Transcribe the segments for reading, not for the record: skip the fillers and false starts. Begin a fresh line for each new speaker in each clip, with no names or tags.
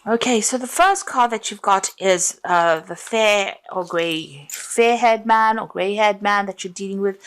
Okay, so the first card that you've got is the fair-haired man or gray-haired man that you're dealing with.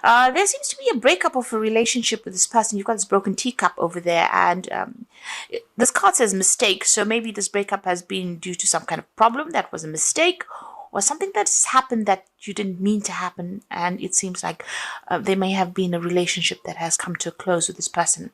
There seems to be a breakup of a relationship with this person. You've got this broken teacup over there, and this card says mistake. So maybe this breakup has been due to some kind of problem that was a mistake, or something that's happened that you didn't mean to happen. And it seems like there may have been a relationship that has come to a close with this person.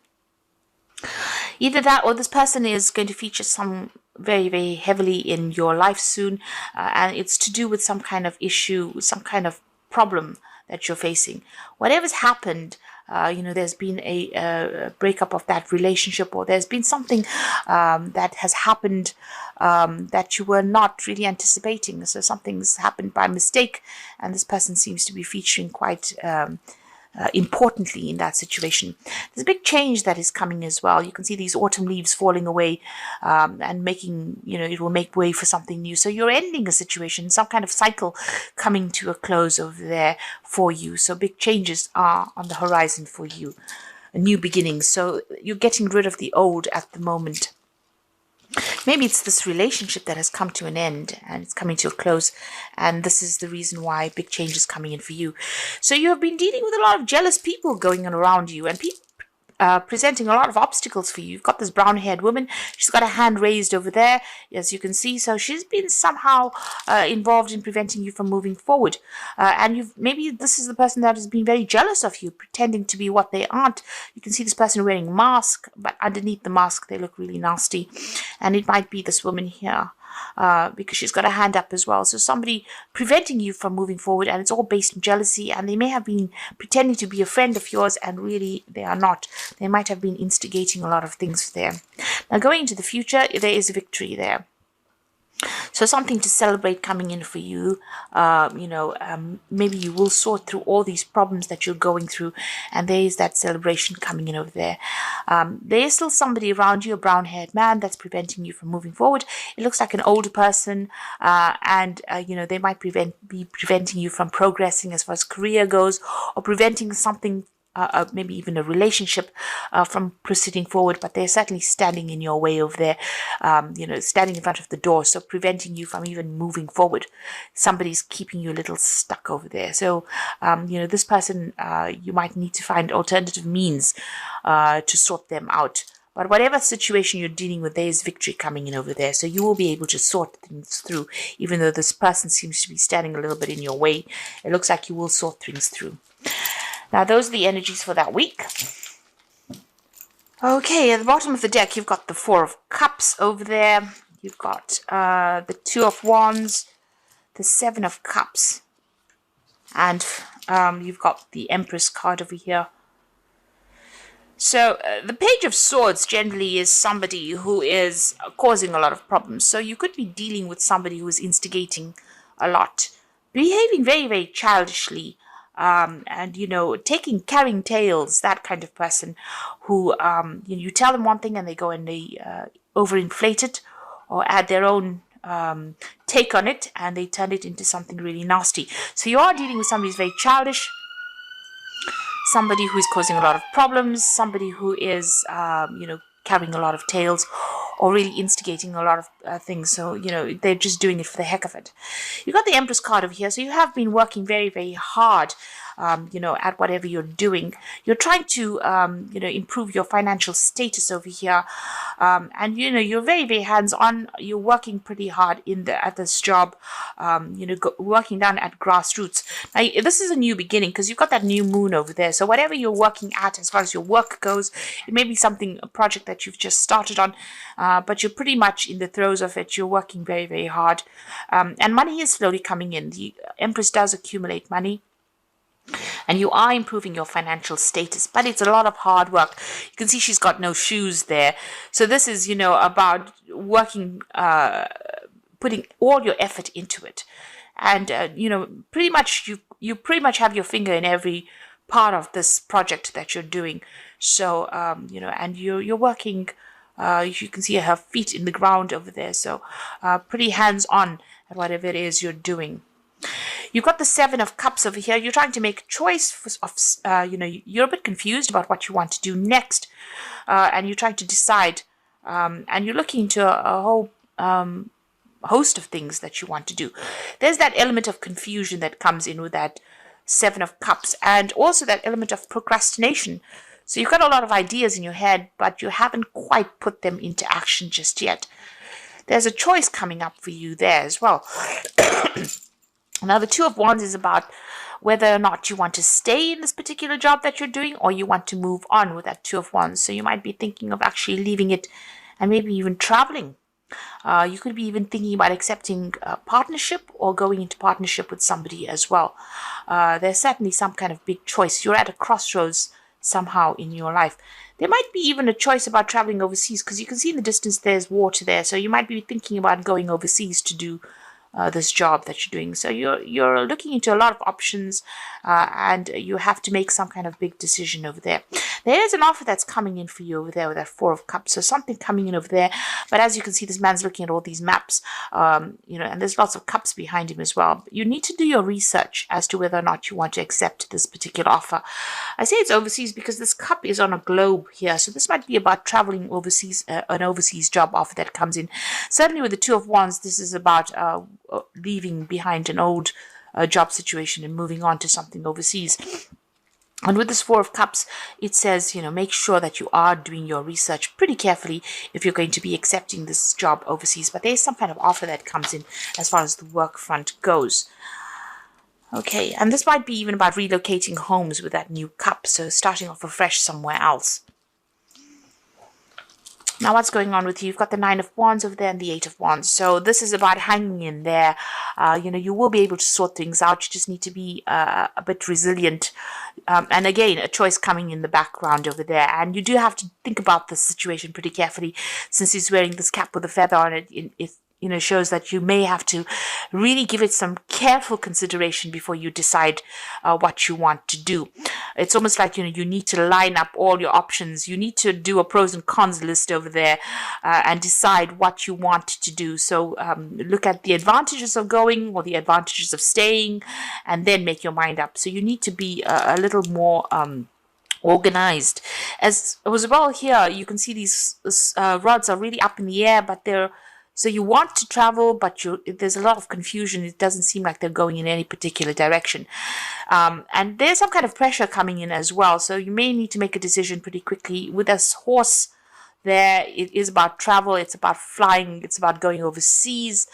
Either that or this person is going to feature some very, very heavily in your life soon, and it's to do with some kind of issue, some kind of problem that you're facing. Whatever's happened, there's been a breakup of that relationship, or there's been something that has happened that you were not really anticipating. So something's happened by mistake, and this person seems to be featuring quite importantly in that situation. There's a big change that is coming as well. You can see these autumn leaves falling away and making, it will make way for something new. So you're ending a situation, some kind of cycle coming to a close over there for you. So big changes are on the horizon for you, a new beginning. So you're getting rid of the old at the moment. Maybe it's this relationship that has come to an end and it's coming to a close, and this is the reason why big change is coming in for you. So you have been dealing with a lot of jealous people going on around you, and people presenting a lot of obstacles for you. You've got this brown-haired woman. She's got a hand raised over there, as you can see. So she's been somehow involved in preventing you from moving forward. And maybe this is the person that has been very jealous of you, pretending to be what they aren't. You can see this person wearing a mask, but underneath the mask, they look really nasty. And it might be this woman here. Because she's got a hand up as well. So somebody preventing you from moving forward, and it's all based on jealousy, and they may have been pretending to be a friend of yours, and really they are not. They might have been instigating a lot of things there. Now going into the future, there is victory there. So something to celebrate coming in for you. Maybe you will sort through all these problems that you're going through, and there is that celebration coming in over there. There is still somebody around you, a brown-haired man, that's preventing you from moving forward. It looks like an older person, and they might be preventing you from progressing as far as career goes, or preventing something, maybe even a relationship from proceeding forward, but they're certainly standing in your way over there, standing in front of the door, so preventing you from even moving forward. Somebody's keeping you a little stuck over there. So, this person, you might need to find alternative means to sort them out. But whatever situation you're dealing with, there is victory coming in over there. So you will be able to sort things through, even though this person seems to be standing a little bit in your way. It looks like you will sort things through. Now, those are the energies for that week. Okay, at the bottom of the deck, you've got the Four of Cups over there. You've got the Two of Wands, the Seven of Cups, and you've got the Empress card over here. So the Page of Swords generally is somebody who is causing a lot of problems. So you could be dealing with somebody who is instigating a lot, behaving very, very childishly, and carrying tales, that kind of person who you tell them one thing and they go and they overinflate it or add their own take on it, and they turn it into something really nasty. So you are dealing with somebody who's very childish, somebody who is causing a lot of problems, somebody who is carrying a lot of tales, or really instigating a lot of things. So, they're just doing it for the heck of it. You got the Empress card over here. So you have been working very, very hard, at whatever you're doing. You're trying to, improve your financial status over here. And, you're very, very hands-on. You're working pretty hard at this job, working down at grassroots. Now, this is a new beginning because you've got that new moon over there. So whatever you're working at as far as your work goes, it may be a project that you've just started on, but you're pretty much in the throes of it. You're working very, very hard. And money is slowly coming in. The Empress does accumulate money, and you are improving your financial status, but it's a lot of hard work. You can see she's got no shoes there. So this is, about working, putting all your effort into it. And, pretty much you pretty much have your finger in every part of this project that you're doing. So, and you're working, you can see her feet in the ground over there. So, pretty hands-on at whatever it is you're doing. You've got the Seven of Cups over here. You're trying to make a choice you're a bit confused about what you want to do next. And you're trying to decide, and you're looking into a whole host of things that you want to do. There's that element of confusion that comes in with that Seven of Cups, and also that element of procrastination. So you've got a lot of ideas in your head, but you haven't quite put them into action just yet. There's a choice coming up for you there as well. Now, the Two of Wands is about whether or not you want to stay in this particular job that you're doing, or you want to move on with that Two of Wands. So you might be thinking of actually leaving it and maybe even traveling. You could be even thinking about accepting a partnership or going into partnership with somebody as well. There's certainly some kind of big choice. You're at a crossroads somehow in your life. There might be even a choice about traveling overseas, because you can see in the distance there's water there. So you might be thinking about going overseas to do this job that you're doing. So you're looking into a lot of options, and you have to make some kind of big decision over there. There is an offer that's coming in for you over there with that Four of Cups. So something coming in over there. But as you can see, this man's looking at all these maps, and there's lots of cups behind him as well. You need to do your research as to whether or not you want to accept this particular offer. I say it's overseas because this cup is on a globe here. So this might be about traveling overseas, an overseas job offer that comes in. Certainly with the Two of Wands, this is about leaving behind an old job situation and moving on to something overseas. And with this Four of Cups, it says, make sure that you are doing your research pretty carefully if you're going to be accepting this job overseas. But there's some kind of offer that comes in as far as the work front goes. Okay, and this might be even about relocating homes with that new cup. So starting off afresh somewhere else. Now, what's going on with you? You've got the Nine of Wands over there and the Eight of Wands. So this is about hanging in there. You will be able to sort things out. You just need to be a bit resilient. And again, a choice coming in the background over there. And you do have to think about this situation pretty carefully, since he's wearing this cap with a feather on it. It shows that you may have to really give it some careful consideration before you decide what you want to do. It's almost like, you need to line up all your options. You need to do a pros and cons list over there and decide what you want to do. So look at the advantages of going or the advantages of staying, and then make your mind up. So you need to be a little more organized. As well here, you can see these rods are really up in the air, but so you want to travel, but there's a lot of confusion. It doesn't seem like they're going in any particular direction. And there's some kind of pressure coming in as well. So you may need to make a decision pretty quickly. With this horse there, it is about travel. It's about flying. It's about going overseas.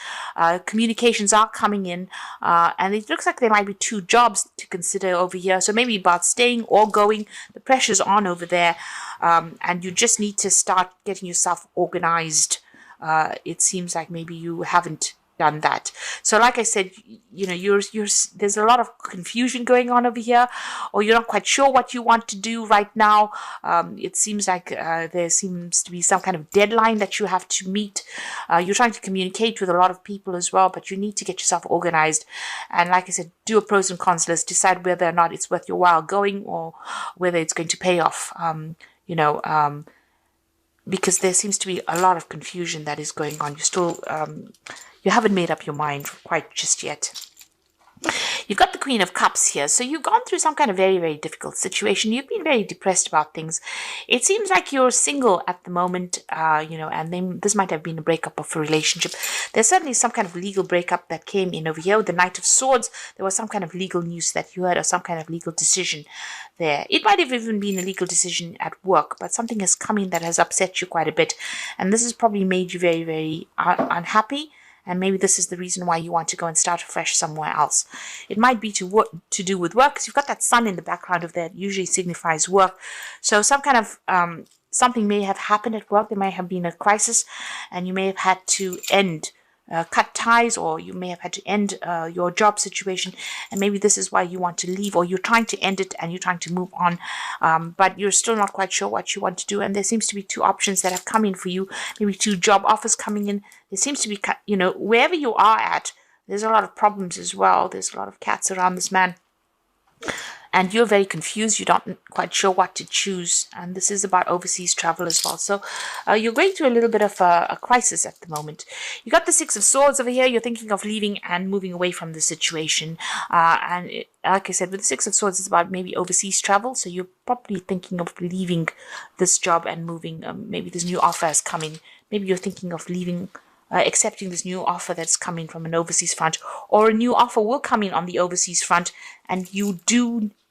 Communications are coming in. And it looks like there might be two jobs to consider over here. So maybe about staying or going. The pressure's on over there. And you just need to start getting yourself organized. It seems like maybe you haven't done that. So like I said, there's a lot of confusion going on over here, or you're not quite sure what you want to do right now. It seems like there seems to be some kind of deadline that you have to meet. You're trying to communicate with a lot of people as well, but you need to get yourself organized. And like I said, do a pros and cons list, decide whether or not it's worth your while going, or whether it's going to pay off. Because there seems to be a lot of confusion that is going on. You haven't made up your mind quite just yet. You've got the Queen of Cups here. So you've gone through some kind of very, very difficult situation. You've been very depressed about things. It seems like you're single at the moment, and then this might have been a breakup of a relationship. There's certainly some kind of legal breakup that came in over here. With the Knight of Swords, there was some kind of legal news that you heard, or some kind of legal decision there. It might have even been a legal decision at work, but something has come in that has upset you quite a bit. And this has probably made you very, very unhappy. And maybe this is the reason why you want to go and start afresh somewhere else. It might be to do with work, because you've got that sun in the background of that usually signifies work. So some kind of something may have happened at work. There may have been a crisis, and you may have had to cut ties, or you may have had to end your job situation, and maybe this is why you want to leave, or you're trying to end it and you're trying to move on, but you're still not quite sure what you want to do. And there seems to be two options that have come in for you, maybe two job offers coming in. There seems to be, wherever you are at, there's a lot of problems as well. There's a lot of cats around this man. and you're very confused. You're not quite sure what to choose. And this is about overseas travel as well. So you're going through a little bit of a crisis at the moment. You got the Six of Swords over here. You're thinking of leaving and moving away from the situation. Like I said, with the Six of Swords, it's about maybe overseas travel. So you're probably thinking of leaving this job and moving. Maybe this new offer has come in. Maybe you're thinking of leaving, accepting this new offer that's coming from an overseas front, or a new offer will come in on the overseas front, and you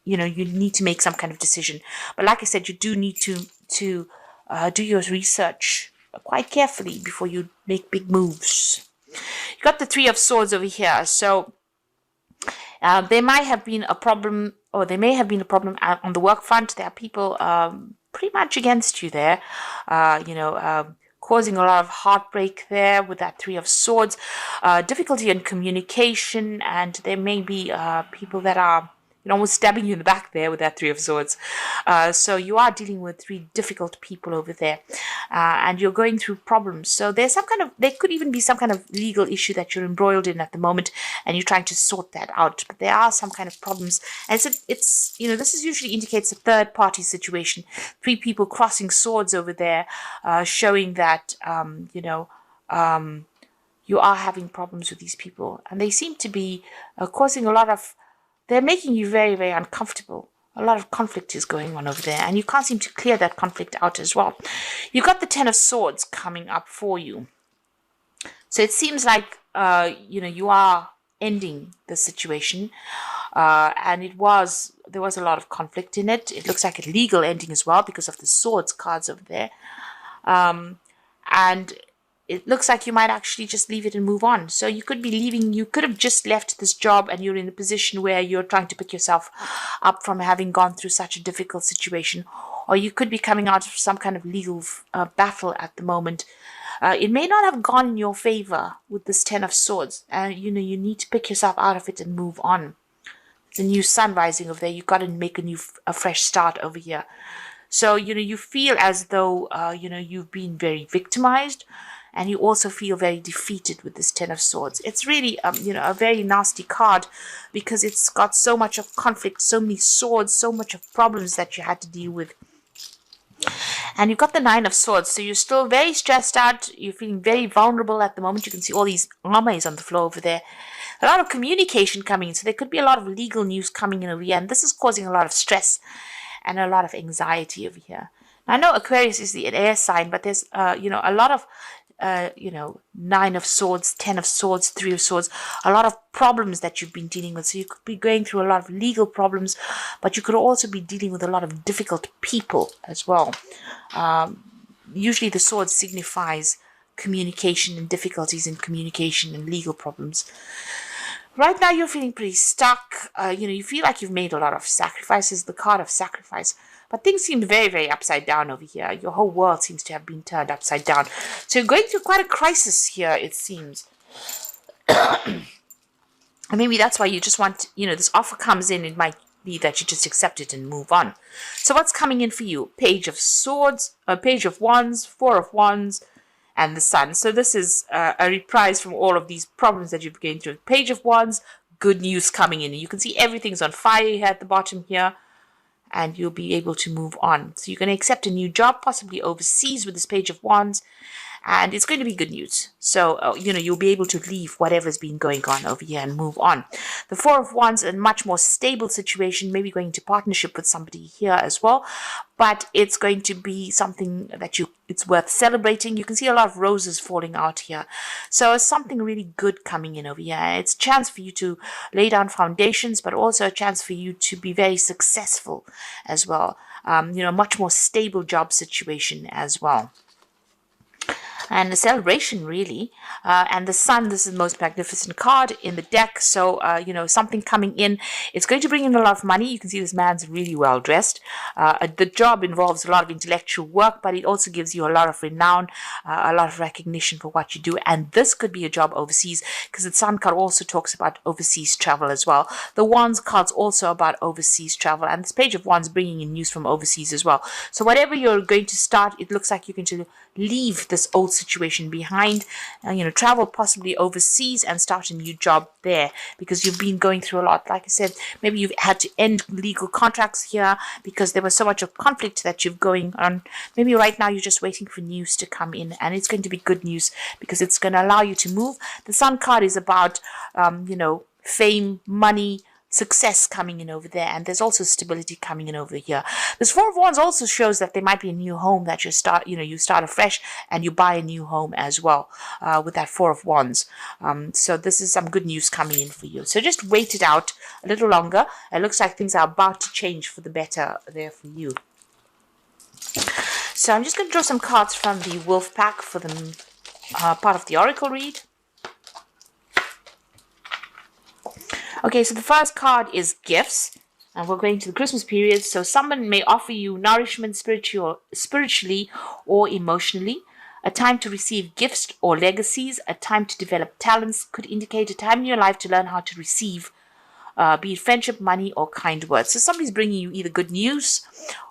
need to make some kind of decision. But like I said, you do need to do your research quite carefully before you make big moves. You got the Three of Swords over here. So there might have been a problem, or there may have been a problem on the work front. There are people pretty much against you there, causing a lot of heartbreak there with that Three of Swords, difficulty in communication, and there may be people that are almost stabbing you in the back there with that Three of Swords. So you are dealing with three difficult people over there, and you're going through problems. So there could even be some kind of legal issue that you're embroiled in at the moment, and you're trying to sort that out. But there are some kind of problems, and this usually indicates a third party situation. Three people crossing swords over there, showing that you are having problems with these people, and they seem to be causing a lot of. They're making you very, very uncomfortable. A lot of conflict is going on over there, and you can't seem to clear that conflict out as well. You've got the Ten of Swords coming up for you. So it seems like, you are ending the situation, and there was a lot of conflict in it. It looks like a legal ending as well because of the swords cards over there. And it looks like you might actually just leave it and move on. So you could be leaving. You could have just left this job, and you're in a position where you're trying to pick yourself up from having gone through such a difficult situation. Or you could be coming out of some kind of legal battle at the moment. It may not have gone in your favor with this Ten of Swords. You need to pick yourself out of it and move on. There's a new sun rising over there. You've got to make a fresh start over here. So, you feel as though, you've been very victimized. And you also feel very defeated with this Ten of Swords. It's really, a very nasty card because it's got so much of conflict, so many swords, so much of problems that you had to deal with. And you've got the Nine of Swords. So you're still very stressed out. You're feeling very vulnerable at the moment. You can see all these armors on the floor over there. A lot of communication coming in. So there could be a lot of legal news coming in over here. And this is causing a lot of stress and a lot of anxiety over here. Now, I know Aquarius is the air sign, but there's, a lot of Nine of Swords, Ten of Swords, Three of Swords, a lot of problems that you've been dealing with. So you could be going through a lot of legal problems, but you could also be dealing with a lot of difficult people as well. Usually the sword signifies communication and difficulties in communication and legal problems. Right now you're feeling pretty stuck. You feel like you've made a lot of sacrifices, the card of sacrifice. But things seem very, very upside down over here. Your whole world seems to have been turned upside down. So you're going through quite a crisis here, it seems. And maybe that's why you just want, this offer comes in. It might be that you just accept it and move on. So what's coming in for you? Page of Swords, Page of Wands, Four of Wands, and the Sun. So this is a reprise from all of these problems that you've been going through. Page of Wands, good news coming in. You can see everything's on fire here at the bottom here. And you'll be able to move on. So you're going to accept a new job, possibly overseas with this Page of Wands. And it's going to be good news. So, you'll be able to leave whatever's been going on over here and move on. The Four of Wands, a much more stable situation, maybe going into partnership with somebody here as well. But it's going to be something that it's worth celebrating. You can see a lot of roses falling out here. So it's something really good coming in over here. It's a chance for you to lay down foundations, but also a chance for you to be very successful as well. Much more stable job situation as well. And a celebration, really. And the Sun, this is the most magnificent card in the deck. So, something coming in. It's going to bring in a lot of money. You can see this man's really well dressed. The job involves a lot of intellectual work, but it also gives you a lot of renown, a lot of recognition for what you do. And this could be a job overseas, because the Sun card also talks about overseas travel as well. The Wands card's also about overseas travel. And this Page of Wands bringing in news from overseas as well. So whatever you're going to start, it looks like you're going to leave this old old situation behind, travel possibly overseas and start a new job there, because you've been going through a lot. Like I said, maybe you've had to end legal contracts here because there was so much of conflict that you've going on. Maybe right now you're just waiting for news to come in, and it's going to be good news because it's going to allow you to move. The Sun card is about, fame, money, success coming in over there, and there's also stability coming in over here. This Four of Wands also shows that there might be a new home that you start afresh, and you buy a new home as well, with that Four of Wands. So this is some good news coming in for you. So just wait it out a little longer. It looks like things are about to change for the better there for you. So I'm just going to draw some cards from the Wolf Pack for the part of the Oracle read. Okay, so the first card is gifts, and we're going to the Christmas period. So someone may offer you nourishment spiritually or emotionally, a time to receive gifts or legacies, a time to develop talents, could indicate a time in your life to learn how to receive, be it friendship, money, or kind words. So somebody's bringing you either good news,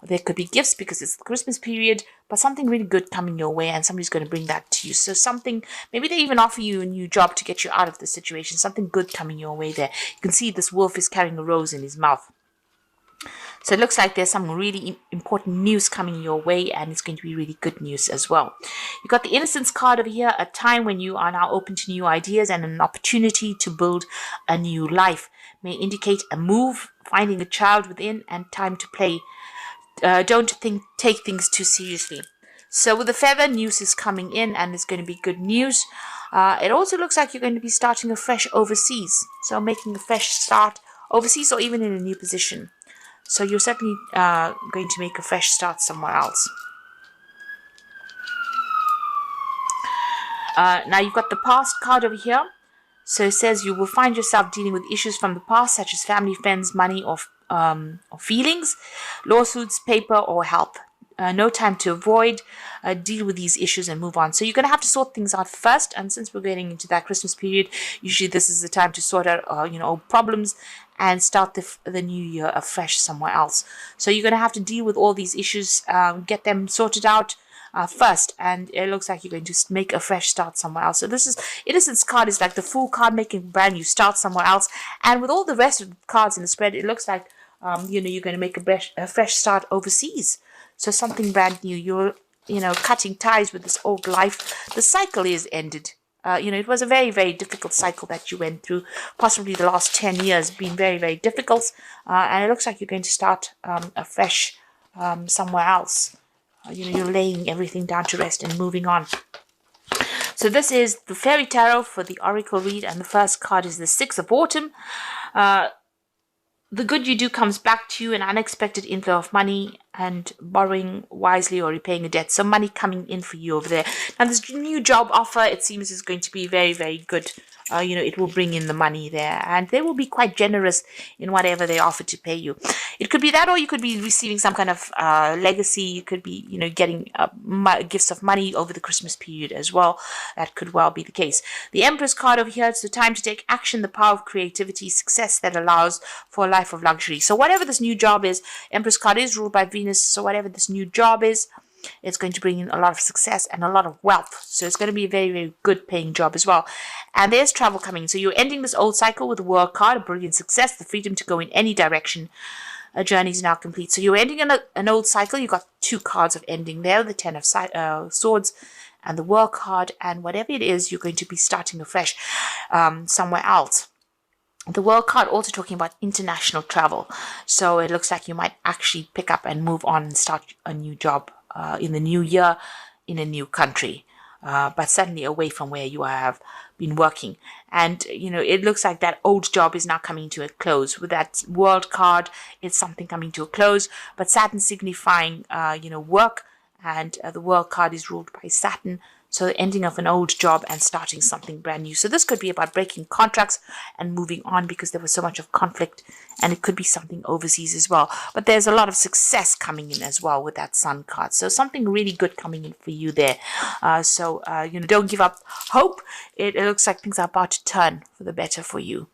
or there could be gifts because it's the Christmas period, but something really good coming your way, and somebody's going to bring that to you. So something, maybe they even offer you a new job to get you out of the situation, something good coming your way there. You can see this wolf is carrying a rose in his mouth. So it looks like there's some really important news coming your way, and it's going to be really good news as well. You've got the Innocence card over here, a time when you are now open to new ideas and an opportunity to build a new life. May indicate a move, finding a child within, and time to play. Don't take things too seriously. So with the feather, news is coming in, and it's going to be good news. It also looks like you're going to be starting afresh overseas. So making a fresh start overseas, or even in a new position. So you're certainly going to make a fresh start somewhere else. Now you've got the past card over here. So it says you will find yourself dealing with issues from the past, such as family, friends, money, or feelings, lawsuits, paper, or help. No time to avoid. Deal with these issues and move on. So you're going to have to sort things out first. And since we're getting into that Christmas period, usually this is the time to sort out, old problems and start the new year afresh somewhere else. So you're going to have to deal with all these issues, get them sorted out first, and it looks like you're going to make a fresh start somewhere else. So this is Innocence card is like the Fool card, making brand new start somewhere else. And with all the rest of the cards in the spread, it looks like you're going to make a fresh start overseas. So something brand new. You're cutting ties with this old life. The cycle is ended. It was a very, very difficult cycle that you went through. Possibly the last 10 years been very, very difficult. And it looks like you're going to start afresh somewhere else. You're laying everything down to rest and moving on. So this is the Fairy Tarot for the Oracle read, and the first card is the Six of Autumn. The good you do comes back to you, an unexpected inflow of money, and borrowing wisely or repaying a debt. So money coming in for you over there. Now this new job offer, it seems, is going to be very, very good. It will bring in the money there, and they will be quite generous in whatever they offer to pay you. It could be that, or you could be receiving some kind of legacy. You could be, getting gifts of money over the Christmas period as well. That could well be the case. The Empress card over here, it's the time to take action, the power of creativity, success that allows for a life of luxury. So whatever this new job is, Empress card is ruled by Venus, so whatever this new job is, it's going to bring in a lot of success and a lot of wealth. So it's going to be a very, very good paying job as well. And there's travel coming. So you're ending this old cycle with the World card, a brilliant success, the freedom to go in any direction. A journey is now complete. So you're ending an old cycle. You've got two cards of ending there, the Ten of Swords and the World card. And whatever it is, you're going to be starting afresh somewhere else. The World card also talking about international travel. So it looks like you might actually pick up and move on and start a new job in the new year in a new country, but certainly away from where you have been working. And it looks like that old job is now coming to a close. With that World card, it's something coming to a close, but Saturn signifying work, and the World card is ruled by Saturn. So the ending of an old job and starting something brand new. So this could be about breaking contracts and moving on because there was so much of conflict, and it could be something overseas as well. But there's a lot of success coming in as well with that Sun card. So something really good coming in for you there. Don't give up hope. It looks like things are about to turn for the better for you.